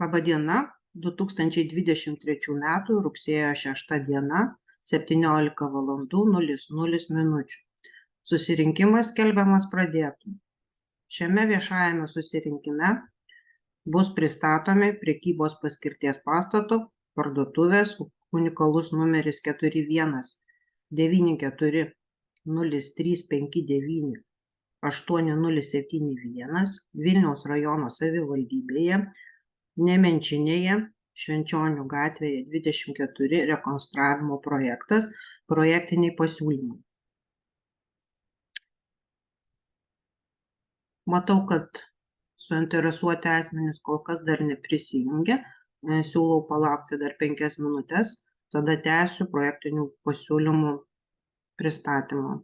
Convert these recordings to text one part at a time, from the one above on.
Laba diena, 2023 m. rugsėjo 6 diena, 17:00 min. Susirinkimas skelbiamas pradėtu. Šiame viešajame susirinkime bus pristatomi prekybos paskirties pastato parduotuvės unikalus numeris 41 94 0359 8071 Vilniaus rajono savivaldybėje Nemenčinėje, Švenčionių gatvėje 24 rekonstravimo projektas, projektiniai pasiūlymai. Matau, kad suinteresuoti asmenys kol kas dar neprisijungia. Siūlau palaukti dar 5 minutes, tada tęsiu projektinių pasiūlymų pristatymą.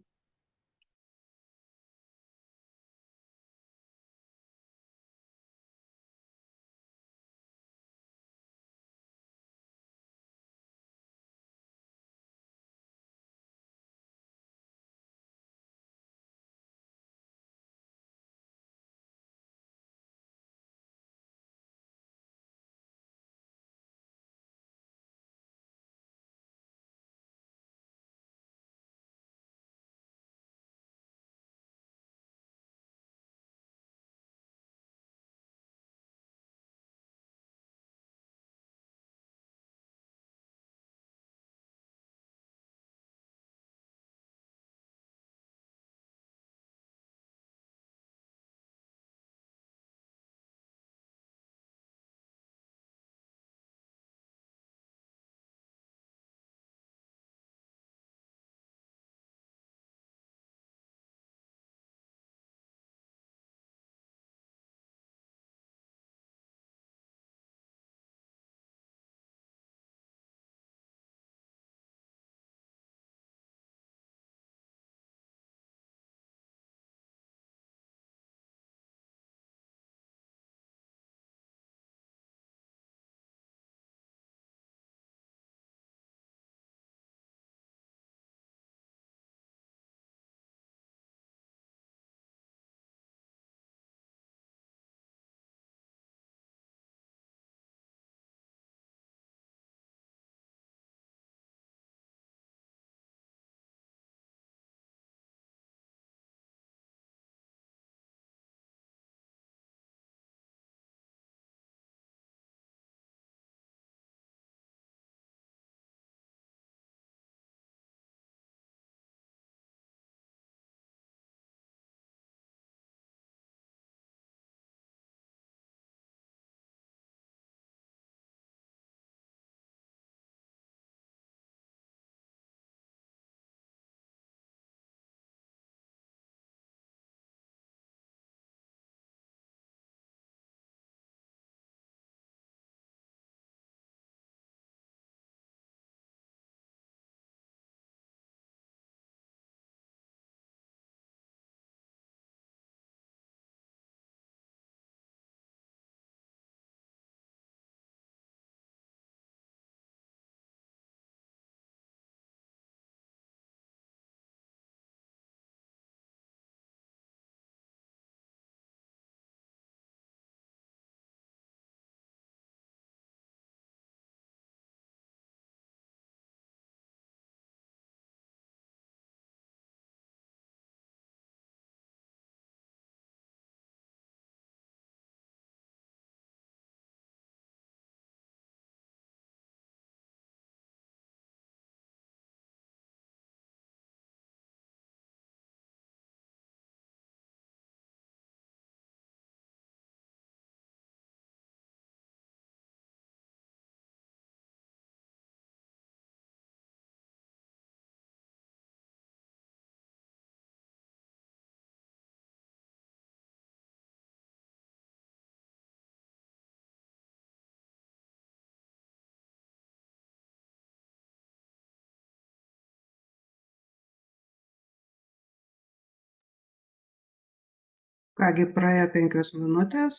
Kągi, praėjo 5 minutės,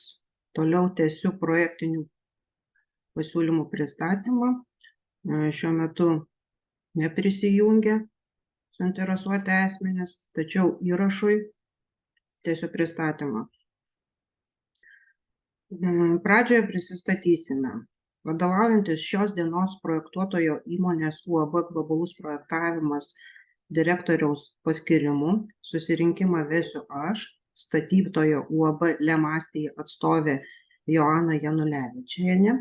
toliau tęsiu projektinių pasiūlymų pristatymą. Šiuo metu neprisijungia suinteresuoti asmenys, tačiau įrašui tęsiu pristatymą. Pradžioje prisistatysime. Vadovaujantis šios dienos projektuotojo įmonės UAB Globalus projektavimas direktoriaus paskirimu, susirinkimą vesiu aš, statytojo UAB Lemastija atstovė Joana Janulevičienė,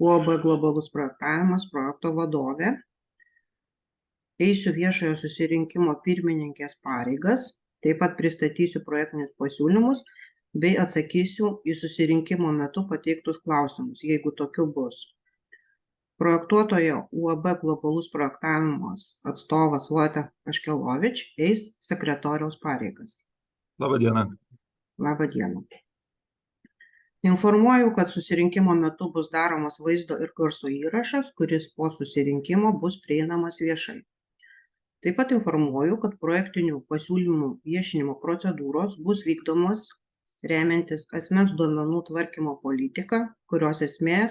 UAB Globalus projektavimas projekto vadovė. Eisiu viešojo susirinkimo pirmininkės pareigas, taip pat pristatysiu projektinius pasiūlymus bei atsakysiu į susirinkimo metu pateiktus klausimus, jeigu tokių bus. Projektuotojo UAB Globalus projektavimas atstovas Vojtech Aškelovič eis sekretoriaus pareigas. Labą dieną. Labą dieną. Informuoju, kad susirinkimo metu bus daromas vaizdo ir garso įrašas, kuris po susirinkimo bus prieinamas viešai. Taip pat informuoju, kad projektinių pasiūlymų viešinimo procedūros bus vykdomos remiantis asmens duomenų tvarkymo politiką, kurios esmė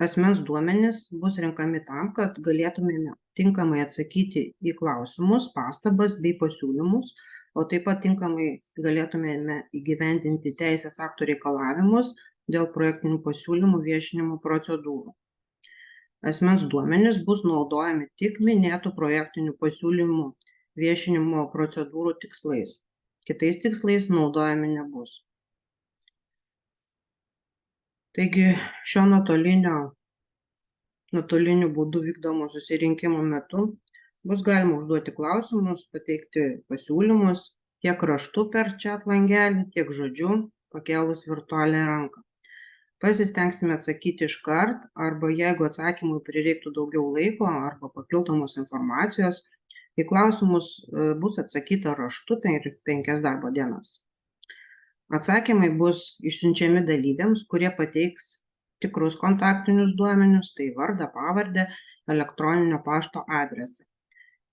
asmens duomenys bus renkami tam, kad galėtumėme tinkamai atsakyti į klausimus, pastabas bei pasiūlymus, o taip pat tinkamai galėtumėme įgyvendinti teisės aktų reikalavimus dėl projektinių pasiūlymų viešinimo procedūrų. Asmens duomenys bus naudojami tik minėtų projektinių pasiūlymų viešinimo procedūrų tikslais. Kitais tikslais naudojami nebus. Taigi šio nuotoliniu būdu vykdomo susirinkimo metu bus galima užduoti klausimus, pateikti pasiūlymus tiek raštu per chat langelį, tiek žodžiu pakėlus virtualią ranką. Pasistengsime atsakyti iškart, arba jeigu atsakymui prireiktų daugiau laiko arba papildomos informacijos, į klausimus bus atsakyta raštu per 5 darbo dienas. Atsakymai bus išsiunčiami dalyviams, kurie pateiks tikrus kontaktinius duomenius, tai vardą, pavardę, elektroninio pašto adresą.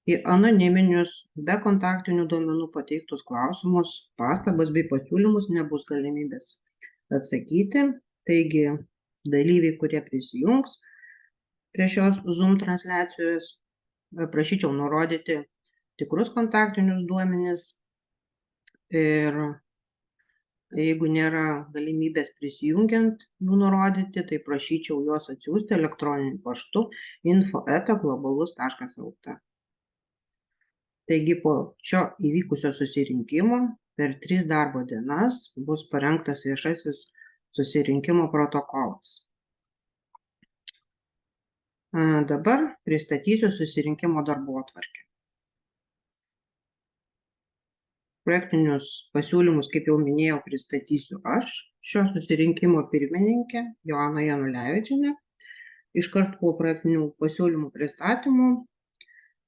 Į anoniminius, be kontaktinių duomenų pateiktus klausimus, pastabas bei pasiūlymus nebus galimybės atsakyti. Taigi, dalyviai, kurie prisijungs prie šios Zoom transliacijos, prašyčiau nurodyti tikrus kontaktinius duomenis ir jeigu nėra galimybės prisijungiant jų nurodyti, tai prašyčiau juos atsiųsti elektroniniu paštu info@globalus.lt. Taigi po šio įvykusio susirinkimo per 3 darbo dienas bus parengtas viešasis susirinkimo protokolas. Dabar pristatysiu susirinkimo darbotvarkę. Projektinius pasiūlymus, kaip jau minėjau, pristatysiu aš, šio susirinkimo pirmininkė Joana Janulevičienė. Iškart po projektinių pasiūlymų pristatymų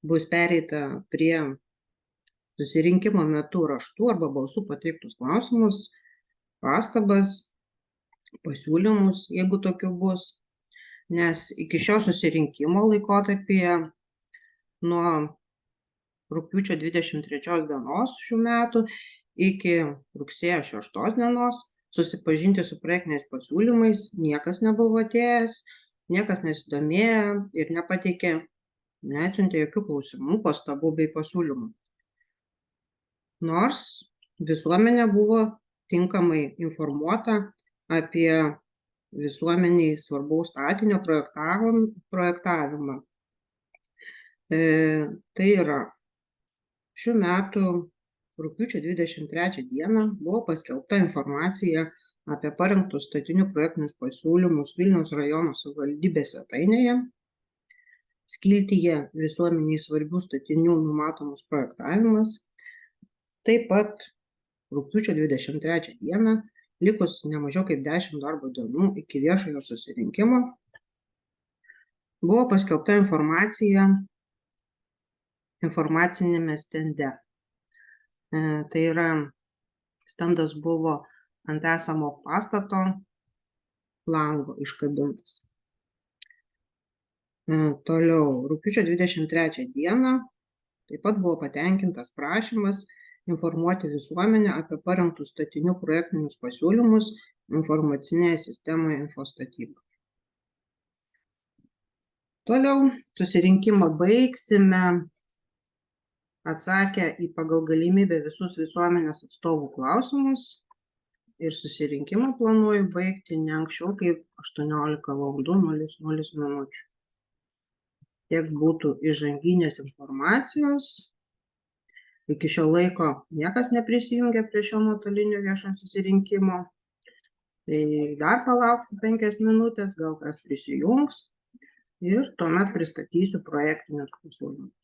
bus pereita prie susirinkimo metu raštu arba balsu pateiktus klausimus, pastabas, pasiūlymus, jeigu tokių bus. Nes iki šio susirinkimo laikotarpyje nuo rugpjūčio 23 dienos šių metų iki rugsėjo 6 dienos susipažinti su projektiniais pasiūlymais niekas nebuvo atėjęs, niekas nesidomėjo ir neatsiuntė jokių klausimų, pastabų bei pasiūlymų. Nors visuomenė buvo tinkamai informuota apie visuomeniai svarbaus statinio projektavimą. Tai yra, šių metų rugpjūčio 23 dieną buvo paskelbta informacija apie parengtus statinių projektinius pasiūlymus Vilniaus rajono savivaldybės svetainėje, skiltyje visuomeniai svarbių statinių numatomus projektavimas. Taip pat rugpjūčio 23 dieną, likus nemažiau kaip 10 darbo dienų iki viešojo susirinkimo, buvo paskelbta informacija informacinėme stende. Tai yra, standas buvo ant esamo pastato lango iškabintas. Toliau, rugpjūčio 23 dieną taip pat buvo patenkintas prašymas informuoti visuomenę apie parengtus statinių projektinius pasiūlymus informacinėje sistemoje Infostatyba. Toliau susirinkimą baigsime atsakę į pagal galimybę visus visuomenės atstovų klausimus. ir susirinkimą planuoju baigti ne anksčiau kaip 18:00. Tiek būtų įžanginės informacijos. Iki šio laiko niekas neprisijungė prie šio nuotolinio viešo susirinkimo. Tai dar palauksiu 5 minutės, gal kas prisijungs ir tuomet pristatysiu projektinius pasiūlymus.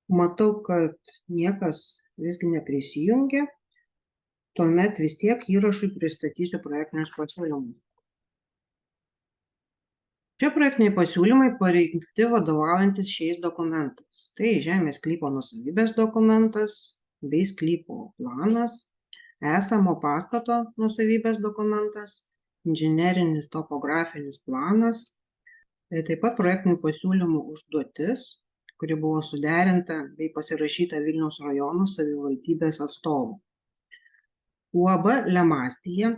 Matau, kad niekas visgi neprisijungia. Tuomet vis tiek įrašui pristatysiu projektinius pasiūlymus. Šie projektiniai pasiūlymai parengti vadovaujantis šiais dokumentais. Tai žemės sklypo nuosavybės dokumentas bei sklypo planas, esamo pastato nuosavybės dokumentas, inžinerinis topografinis planas, taip pat projektinių pasiūlymų užduotis, kuri buvo suderinta bei pasirašyta Vilniaus rajono savivaldybės atstovų. UAB Lemastija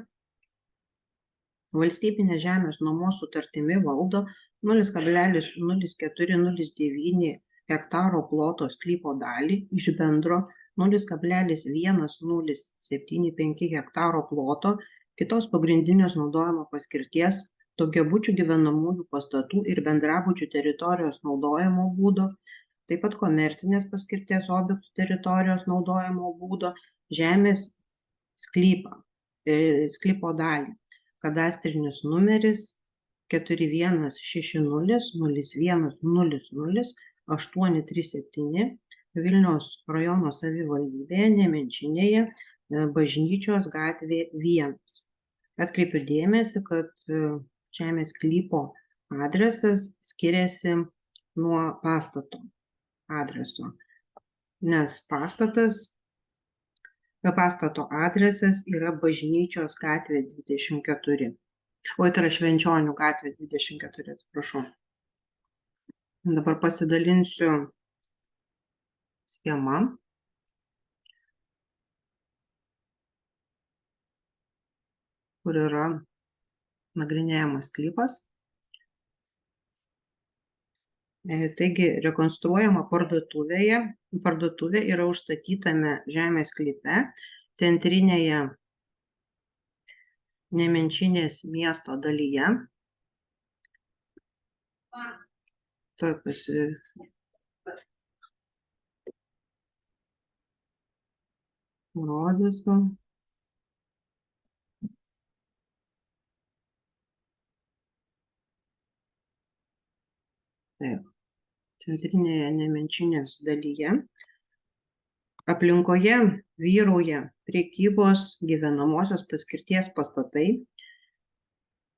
valstybinės žemės nuomos sutartimi valdo 0,0409 hektaro ploto sklypo dalį iš bendro 0,1075 hektaro ploto kitos pagrindinės naudojimo paskirties daugiabučių gyvenamųjų pastatų ir bendrabučių teritorijos naudojimo būdo, taip pat komercinės paskirties objektų teritorijos naudojimo būdo žemės sklypo dalį. Kadastrinis numeris 4160100837 Vilniaus rajono savivaldybėje Nemenčinėje, Bažnyčios gatvė 1. Atkreipiu dėmesį, kad žemės sklypo adresas skiriasi nuo pastato adreso, nes pastato adresas yra Bažnyčios gatvė 24. Tai yra Švenčionių gatvė 24, atsiprašau. Dabar pasidalinsiu schema. Kur yra nagrinėjamas sklypas. Taigi, rekonstruojama parduotuvė yra užstatytame žemės sklype, centrinėje Nemenčinės miesto dalyje. Tuoj parodysiu. Taip, centrinėje Nemenčinės dalyje. Aplinkoje vyrauja prekybos gyvenamosios paskirties pastatai.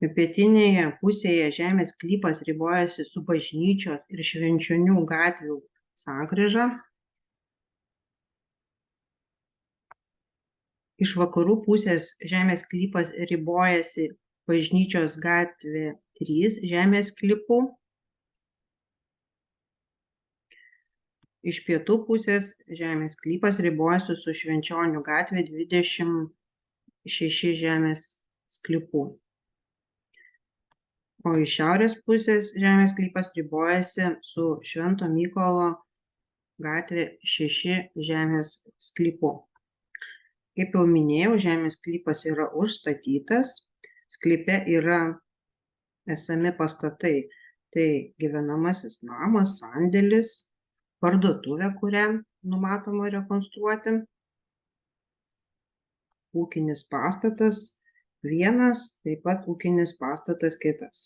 Pietinėje pusėje žemės sklypas ribojasi su Bažnyčios ir Švenčionių gatvių sankryža. Iš vakarų pusės žemės sklypas ribojasi Bažnyčios gatvė 3 žemės sklypu. Iš pietų pusės žemės sklypas ribojasi su Švenčionių gatvė 26 žemės sklypu. O iš šiaurės pusės žemės sklypas ribojasi su Švento Mykolo gatvė 6 žemės sklypu. Kaip jau minėjau, žemės sklypas yra užstatytas, sklype yra esami pastatai. Tai gyvenamasis namas, sandėlis, parduotuvė, kurią numatoma rekonstruoti, ūkinis pastatas vienas, taip pat ūkinis pastatas kitas.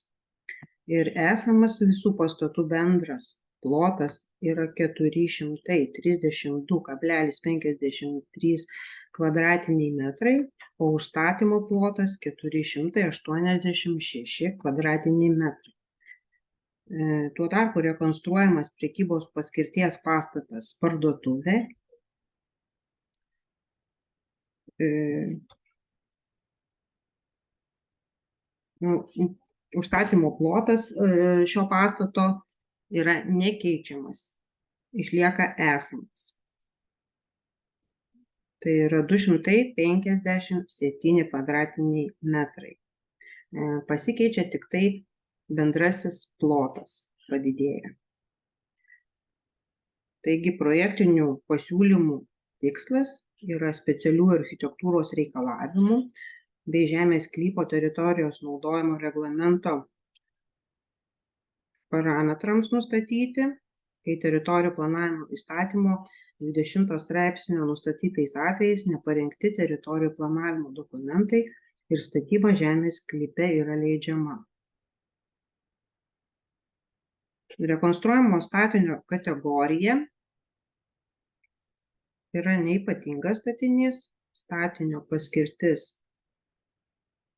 Ir esamas visų pastatų bendras plotas yra 432,53 kvadratiniai metrai, o užstatymo plotas 486 kvadratiniai metrai. Tuo tarpu rekonstruojamas prekybos paskirties pastatas parduotuvė užstatymo plotas šio pastato yra nekeičiamas, išlieka esamas. Tai yra 257 kvadratiniai metrai. Pasikeičia tik tai bendrasis plotas padidėja. Taigi projektinių pasiūlymų tikslas yra specialių architektūros reikalavimų bei žemės sklypo teritorijos naudojimo reglamento parametrams nustatyti, kai teritorijų planavimo įstatymo 20 straipsnio nustatytais atvejais neparengti teritorijų planavimo dokumentai ir statyba žemės sklype yra leidžiama. Rekonstruojamo statinio kategorija yra neypatingas statinys, statinio paskirtis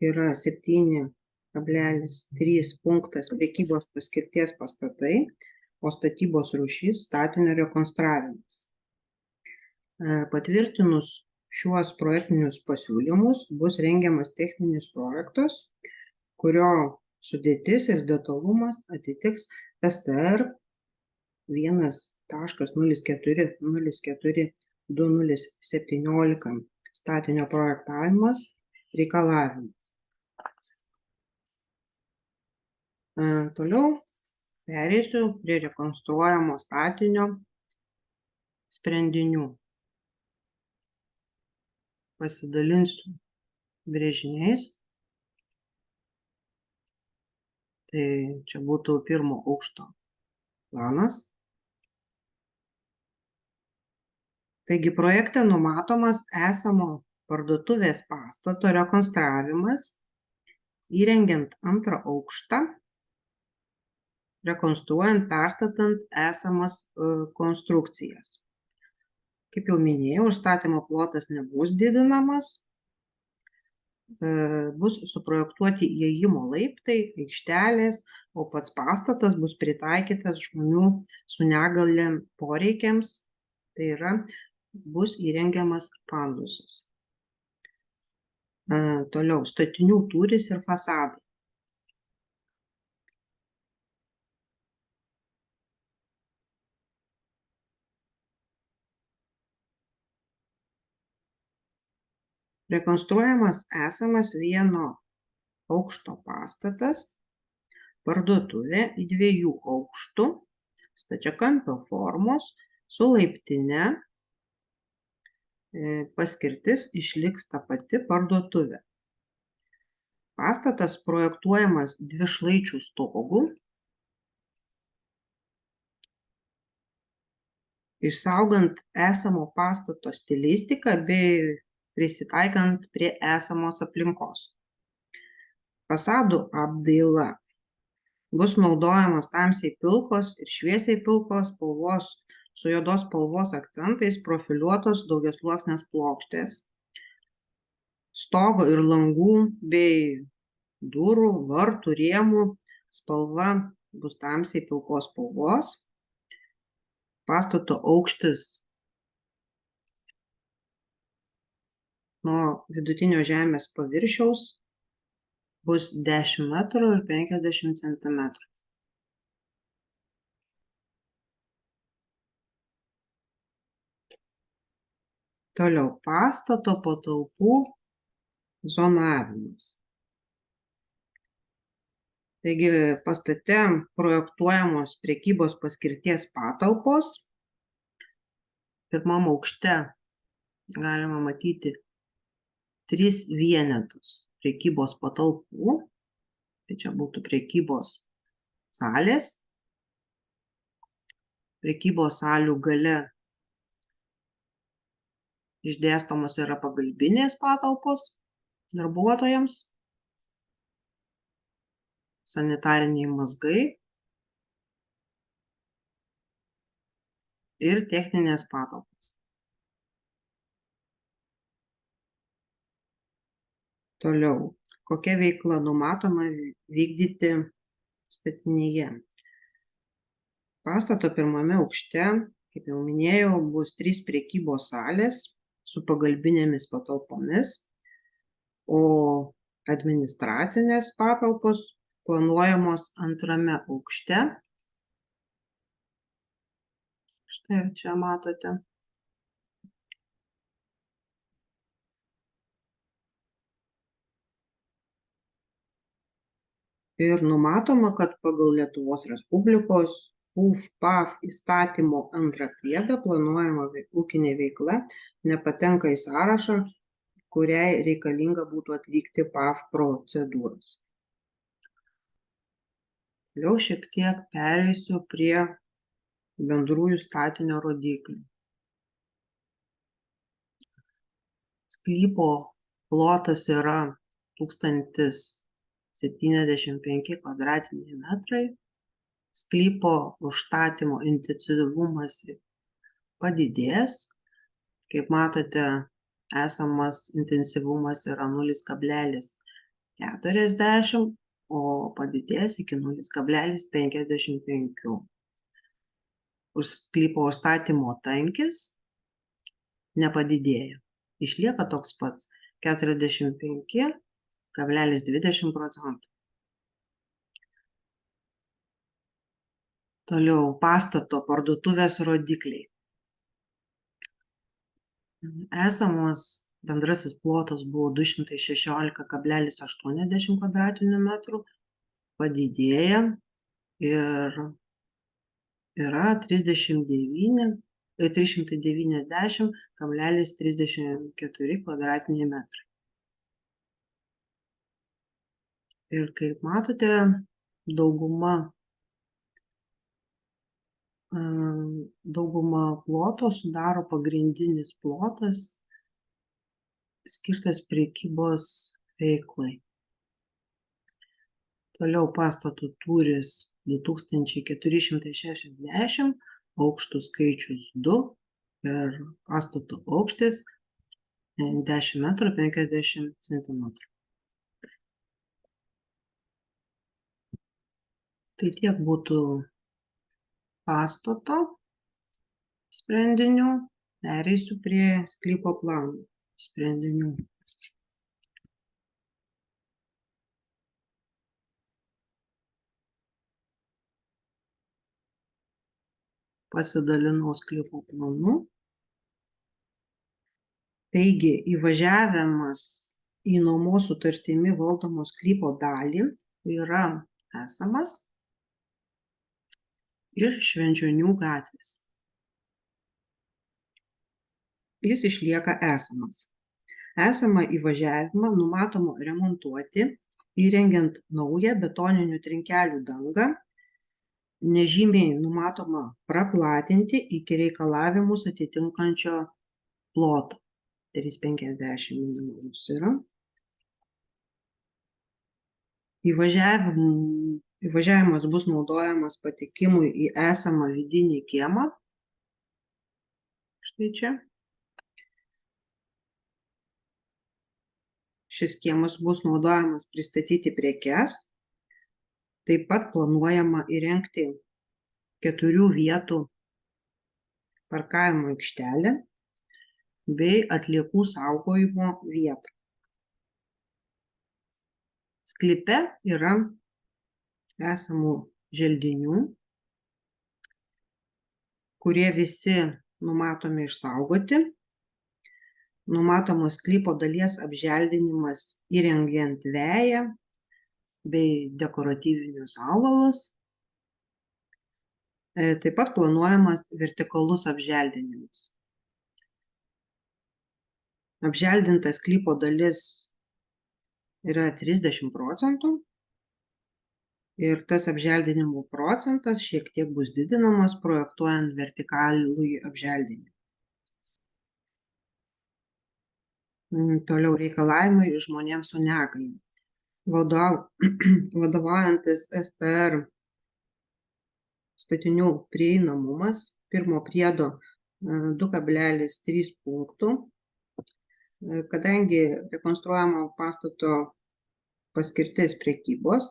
yra 7,3 punktas prekybos paskirties pastatai, o statybos rūšis statinio rekonstravimas. Patvirtinus šiuos projektinius pasiūlymus bus rengiamas techninis projektas, kurio sudėtis ir detalumas atitiks STR 1.04.04.2017 statinio projektavimas reikalavimus. Toliau pereisiu prie rekonstruojamo statinio sprendinių. Pasidalinsiu brėžiniais. Tai čia būtų pirmo aukšto planas. Taigi projekte numatomas esamo parduotuvės pastato rekonstravimas, įrengiant antrą aukštą, rekonstruojant, perstatant esamas konstrukcijas. Kaip jau minėjau, užstatymo plotas nebus didinamas, bus suprojektuoti įėjimo laiptai, aikštelės, o pats pastatas bus pritaikytas žmonių su negalia poreikiams, tai yra bus įrengiamas pandusas. Toliau, statinių tūris ir fasadai. Rekonstruojamas esamas vieno aukšto pastatas, parduotuvė 2 aukštų, stačiakampio formos, su laiptine, paskirtis išliks ta pati parduotuvė. Pastatas projektuojamas dvišlaičių stogų, išsaugant esamo pastato stilistiką bei prisitaikant prie esamos aplinkos. Fasadų apdaila bus naudojamos tamsiai pilkos ir šviesiai pilkos spalvos su juodos spalvos akcentais profiliuotos daugiasluoksnės plokštės. Stogo ir langų bei durų, vartų, rėmų spalva bus tamsiai pilkos spalvos. Pastato aukštis nuo vidutinio žemės paviršiaus bus 10 metrų ir 50 centimetrų. Toliau, pastato patalpų zonavimas. Taigi pastate projektuojamos prekybos paskirties patalpos. Pirmam aukšte galima matyti 3 vienetus prekybos patalpų. Tai čia būtų prekybos salės. Prekybos salių gale išdėstomos yra pagalbinės patalpos darbuotojams, sanitariniai mazgai ir techninės patalpos. Toliau, kokia veikla numatoma vykdyti statinyje. Pastato pirmame aukšte, kaip jau minėjau, bus 3 prekybos salės su pagalbinėmis patalpomis, o administracinės patalpos planuojamos antrame aukšte. Štai čia matote. Ir numatoma, kad pagal Lietuvos Respublikos PUF-PAF įstatymo antrą priedą planuojama ūkinė veikla nepatenka į sąrašą, kuriai reikalinga būtų atlikti PAF procedūras. Vėliau šiek tiek pereisiu prie bendrųjų statinio rodiklių. Sklypo plotas yra 1075 kvadratiniai metrai. Sklypo užstatymo intensyvumas padidės, Kaip matote, esamas intensyvumas yra 0,40, o padidės iki 0,55. Už sklypo užstatymo tankis nepadidėja. Išlieka toks pats 45,20%. Toliau pastato parduotuvės rodikliai. Esamas bendrasis plotas buvo 216,80 kvadratinių metrų, padidėja ir yra 390,34 kvadratiniai metrai. Ir kaip matote, dauguma ploto sudaro pagrindinis plotas skirtas prekybos veiklai. Toliau pastato tūris 2460, aukštų skaičius 2 ir pastato aukštis 10,50 m. Tai tiek būtų pastato sprendinių. Pereisiu prie sklypo plano sprendinių. Pasidalinau sklypo planu. Taigi, įvažiavimas į nuomos sutartimi valdomo sklypo dalį yra esamas iš Švenčionių gatvės. Jis išlieka esamas. Esamą įvažiavimą numatoma remontuoti, įrengiant naują betoninių trinkelių dangą, nežymiai numatoma praplatinti iki reikalavimus atitinkančio ploto. 350 mm yra. Įvažiavimas bus naudojamas patekimui į esamą vidinį kiemą. Štai čia. Šis kiemas bus naudojamas pristatyti prekes. Taip pat planuojama įrengti 4 vietų parkavimo aikštelę bei atliekų saugojimo vietą. Sklype yra esamų želdinių, kurie visi numatomi išsaugoti. Numatomos sklypo dalies apželdinimas įrengiant veją bei dekoratyvinius augalus. Taip pat planuojamas vertikalus apželdinimas. Apželdinta sklypo dalis yra 30% ir tas apželdinimo procentas šiek tiek bus didinamas projektuojant vertikalųjį apželdinimą. Toliau reikalavimai žmonėms su negalia. Vadovaujantis STR statinių prieinamumas pirmo priedo 2,3 punktų. Kadangi rekonstruojamo pastato paskirtis prekybos,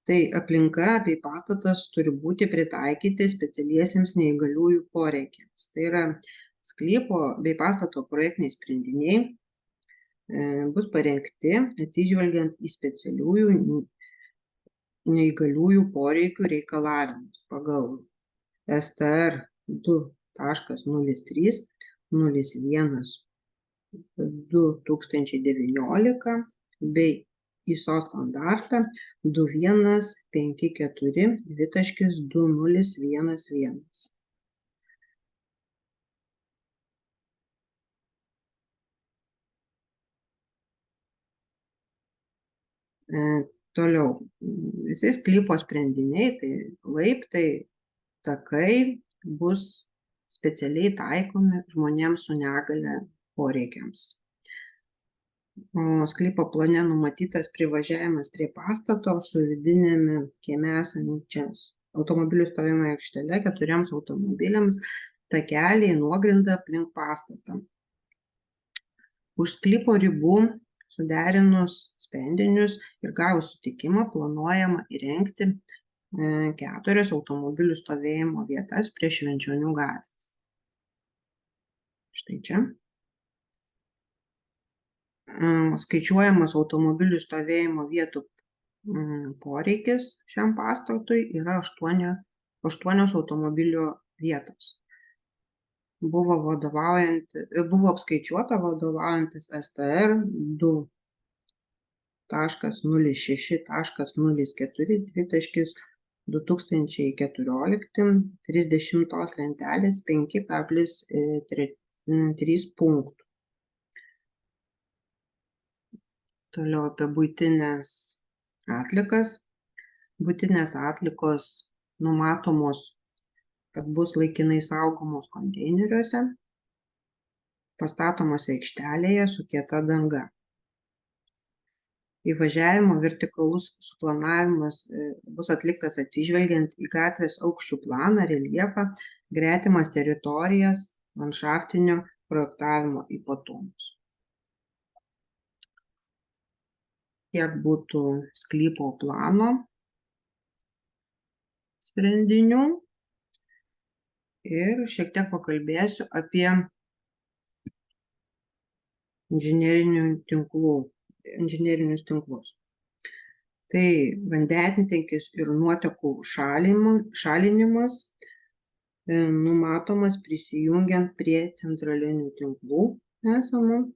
tai aplinka bei pastatas turi būti pritaikyti specialiesiems neįgaliųjų poreikiams. Tai yra sklypo bei pastato projektiniai sprendiniai bus parengti atsižvelgiant į specialiųjų neįgaliųjų poreikių reikalavimus pagal STR 2.01001/2019 bei ISO standartą 2154-2.011. Toliau, visi sklypo sprendiniai, tai laiptai, takai bus specialiai taikomi žmonėms su negalia poreikiams. O sklypo plane numatytas privažiavimas prie pastato su vidinėme kieme esančias automobilių stovėjimo aikštele 4 automobiliams takeliai nuogrinda aplink pastatą. Už sklypo ribų suderinus sprendinius ir gavus sutikimą planuojama įrengti 4 automobilių stovėjimo vietas prie Švenčionių gatvės. Štai čia. Skaičiuojamas automobilių stovėjimo vietų poreikis šiam pastatui yra 8 automobilių vietos. Buvo apskaičiuota vadovaujantis STR 2.06.04.2014 30 lentelės 5,3 punktų. Toliau apie buitinės atlikas. Buitinės atlikos numatomos, kad bus laikinai saugomos konteineriuose, pastatomos aikštelėje su kieta danga. Įvažiavimo vertikalus suplanavimas bus atliktas atsižvelgiant į gatvės aukščių planą, reljefą, gretimas teritorijas, landšaftinio projektavimo ypatumus. Tiek būtų sklypo plano sprendinių. Ir šiek tiek pakalbėsiu apie inžinerinius tinklus. Tai vandentiekis ir nuotekų šalinimas numatomas prisijungiant prie centralinių tinklų esamų.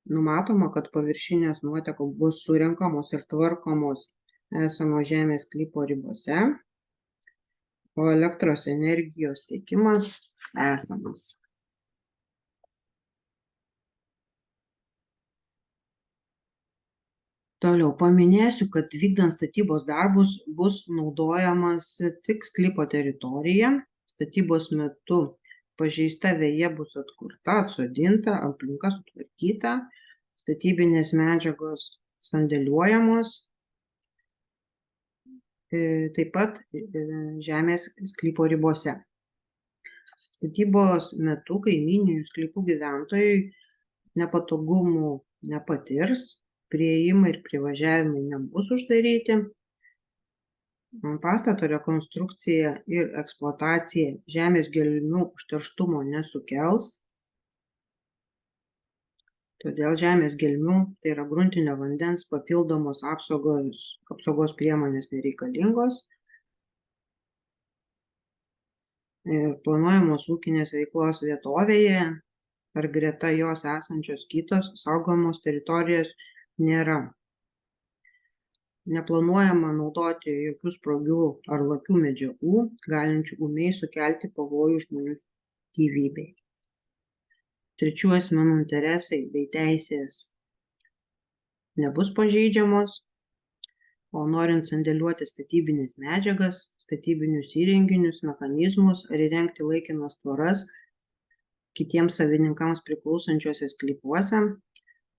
Numatoma, kad paviršinės nuotekos bus surenkamos ir tvarkomos esamo žemės sklypo ribose, o elektros energijos tiekimas esamas. Toliau paminėsiu, kad vykdant statybos darbus bus naudojamas tik sklypo teritorija. Statybos metu pažeista veja bus atkurta, atsodinta, aplinka sutvarkyta, statybinės medžiagos sandėliuojamos, taip pat žemės sklypo ribose. Statybos metu kaimyninių sklypų gyventojai nepatogumų nepatirs, priėjimai ir privažiavimai nebus uždaryti, pastato rekonstrukcija ir eksploatacija žemės gelmių užterštumo nesukels, todėl žemės gelmių, tai yra gruntinio vandens papildomos apsaugos priemonės nereikalingos. Planuojamos ūkinės veiklos vietovėje ar greta jos esančios kitos saugomos teritorijos nėra. Neplanuojama naudoti jokių sprogių ar lakių medžiagų, galinčių ūmiai sukelti pavojų žmonių gyvybei. Trečių asmenų interesai bei teisės nebus pažeidžiamos, o norint sandėliuoti statybines medžiagas, statybinius įrenginius, mechanizmus ar įrengti laikinas tvoras kitiems savininkams priklausančiuose sklypuose,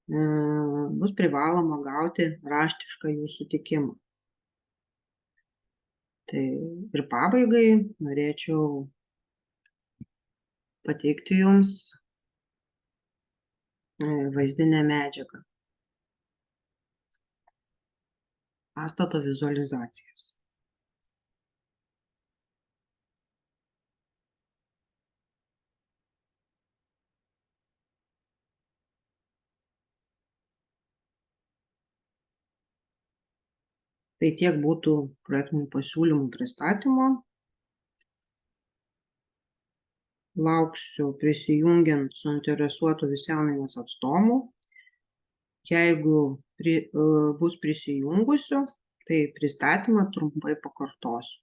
bus privaloma gauti raštišką jų sutikimą. Tai ir pabaigai norėčiau pateikti jums vaizdinę medžiagą. Pastato vizualizacijas. Tai tiek būtų projektinių pasiūlymų pristatymo. Lauksiu prisijungiant suinteresuotų visuomenės atstovų. Jeigu bus prisijungusių, tai pristatymą trumpai pakartosiu.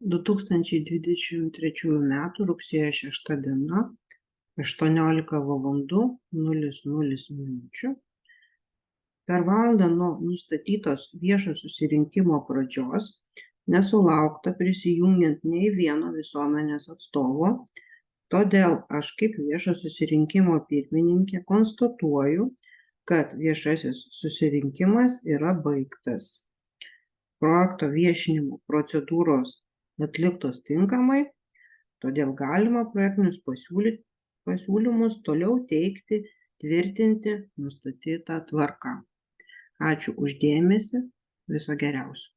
2023 m. rugsėjo 6 diena, 18:00 Per valandą nuo nustatytos viešo susirinkimo pradžios nesulaukta prisijungiant nei vieno visuomenės atstovo, todėl aš kaip viešo susirinkimo pirmininkė konstatuoju, kad viešasis susirinkimas yra baigtas. Projekto viešinimo procedūros atliktos tinkamai, todėl galima projektinius pasiūlymus toliau teikti, tvirtinti nustatytą tvarką. Ačiū už dėmesį, viso geriausio.